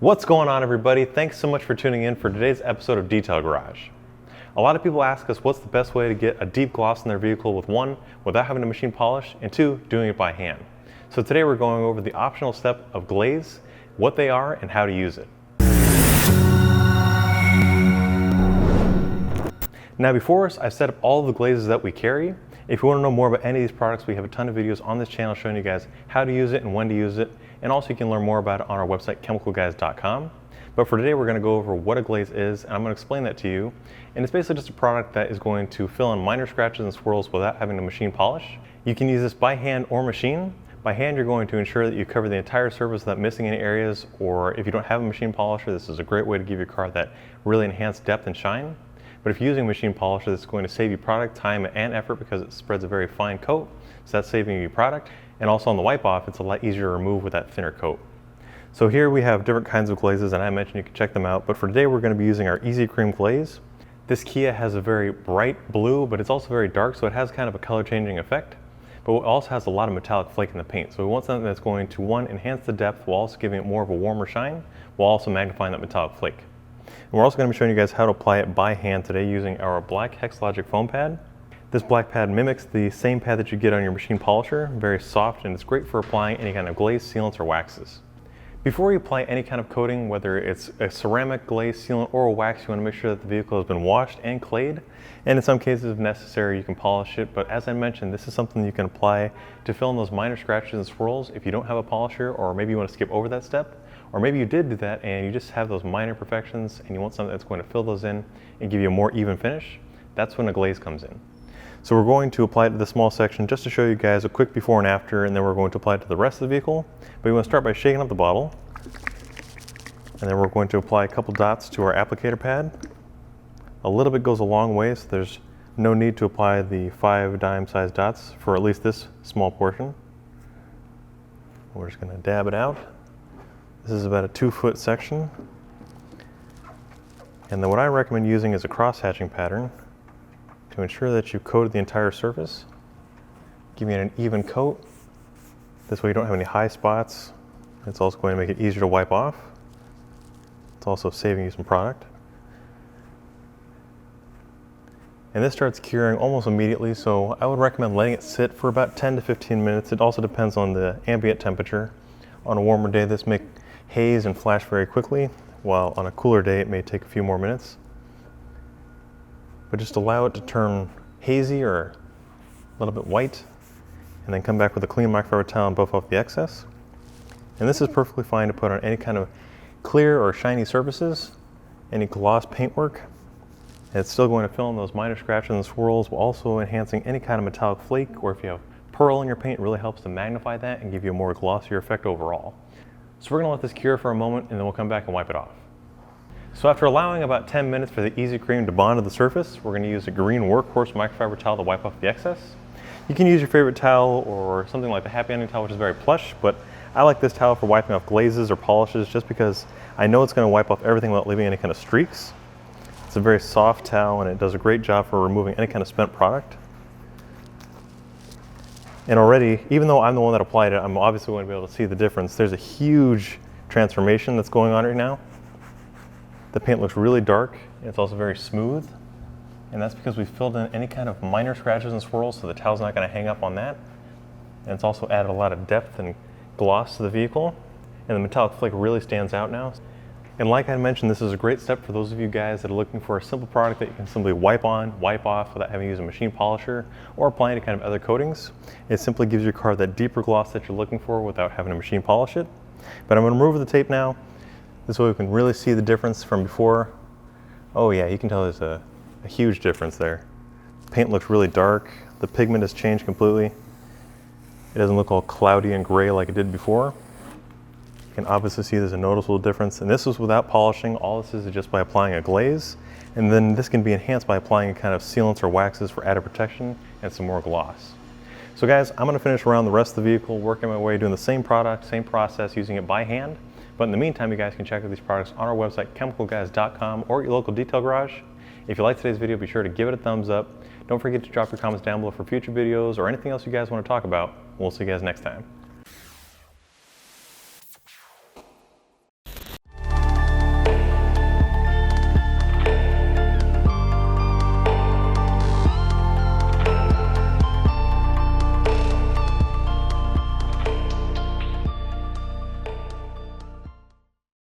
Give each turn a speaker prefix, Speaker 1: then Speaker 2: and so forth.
Speaker 1: What's going on, everybody? Thanks so much for tuning in for today's episode of Detail Garage. A lot of people ask us what's the best way to get a deep gloss in their vehicle with one, without having to machine polish, and two, doing it by hand. So today we're going over the optional step of glaze, what they are, and how to use it. Now before us, I've set up all of the glazes that we carry. If you want to know more about any of these products, we have a ton of videos on this channel showing you guys how to use it and when to use it. And also you can learn more about it on our website, chemicalguys.com. But for today, we're going to go over what a glaze is, and I'm going to explain that to you. And it's basically just a product that is going to fill in minor scratches and swirls without having to machine polish. You can use this by hand or machine. By hand, you're going to ensure that you cover the entire surface without missing any areas, or if you don't have a machine polisher, this is a great way to give your car that really enhanced depth and shine. But if you're using a machine polisher, it's going to save you product, time, and effort because it spreads a very fine coat, so that's saving you product. And also on the wipe off, it's a lot easier to remove with that thinner coat. So here we have different kinds of glazes, and I mentioned you can check them out, but for today we're going to be using our EZ Creme Glaze. This Kia has a very bright blue, but it's also very dark, so it has kind of a color changing effect, but it also has a lot of metallic flake in the paint. So we want something that's going to, one, enhance the depth while also giving it more of a warmer shine, while also magnifying that metallic flake. And we're also going to be showing you guys how to apply it by hand today using our black Hexalogic foam pad. This black pad mimics the same pad that you get on your machine polisher, very soft, and it's great for applying any kind of glaze, sealants, or waxes. Before you apply any kind of coating, whether it's a ceramic, glaze, sealant, or a wax, you want to make sure that the vehicle has been washed and clayed. And in some cases, if necessary, you can polish it. But as I mentioned, this is something you can apply to fill in those minor scratches and swirls if you don't have a polisher, or maybe you want to skip over that step. Or maybe you did do that and you just have those minor imperfections and you want something that's going to fill those in and give you a more even finish. That's when a glaze comes in. So we're going to apply it to the small section just to show you guys a quick before and after, and then we're going to apply it to the rest of the vehicle. But we want to start by shaking up the bottle. And then we're going to apply a couple dots to our applicator pad. A little bit goes a long way, so there's no need to apply the 5 dime sized dots for at least this small portion. We're just going to dab it out. This is about a 2-foot section. And then what I recommend using is a cross-hatching pattern to ensure that you've coated the entire surface, giving it an even coat. This way you don't have any high spots. It's also going to make it easier to wipe off. It's also saving you some product. And this starts curing almost immediately, so I would recommend letting it sit for about 10 to 15 minutes. It also depends on the ambient temperature. On a warmer day, this may haze and flash very quickly, while on a cooler day, it may take a few more minutes. But just allow it to turn hazy or a little bit white, and then come back with a clean microfiber towel and buff off the excess. And this is perfectly fine to put on any kind of clear or shiny surfaces, any gloss paintwork. And it's still going to fill in those minor scratches and swirls while also enhancing any kind of metallic flake, or if you have pearl in your paint, it really helps to magnify that and give you a more glossier effect overall. So we're going to let this cure for a moment and then we'll come back and wipe it off. So after allowing about 10 minutes for the EZ Creme to bond to the surface, we're going to use a green workhorse microfiber towel to wipe off the excess. You can use your favorite towel or something like the Happy Ending towel, which is very plush, but I like this towel for wiping off glazes or polishes just because I know it's going to wipe off everything without leaving any kind of streaks. It's a very soft towel and it does a great job for removing any kind of spent product. And already, even though I'm the one that applied it, I'm obviously going to be able to see the difference. There's a huge transformation that's going on right now. The paint looks really dark. It's also very smooth. And that's because we filled in any kind of minor scratches and swirls, so the towel's not going to hang up on that. And it's also added a lot of depth and gloss to the vehicle. And the metallic flake really stands out now. And like I mentioned, this is a great step for those of you guys that are looking for a simple product that you can simply wipe on, wipe off without having to use a machine polisher or apply any kind of other coatings. It simply gives your car that deeper gloss that you're looking for without having to machine polish it. But I'm going to remove the tape now. This way we can really see the difference from before. Oh yeah, you can tell there's a huge difference there. The paint looks really dark. The pigment has changed completely. It doesn't look all cloudy and gray like it did before. You can obviously see there's a noticeable difference, and this was without polishing. All this is just by applying a glaze, and then this can be enhanced by applying a kind of sealants or waxes for added protection and some more gloss. So guys, I'm going to finish around the rest of the vehicle, working my way, doing the same product, same process, using it by hand. But in the meantime, you guys can check out these products on our website, chemicalguys.com, or your local detail garage. If you liked today's video, be sure to give it a thumbs up. Don't forget to drop your comments down below for future videos or anything else you guys want to talk about. We'll see you guys next time.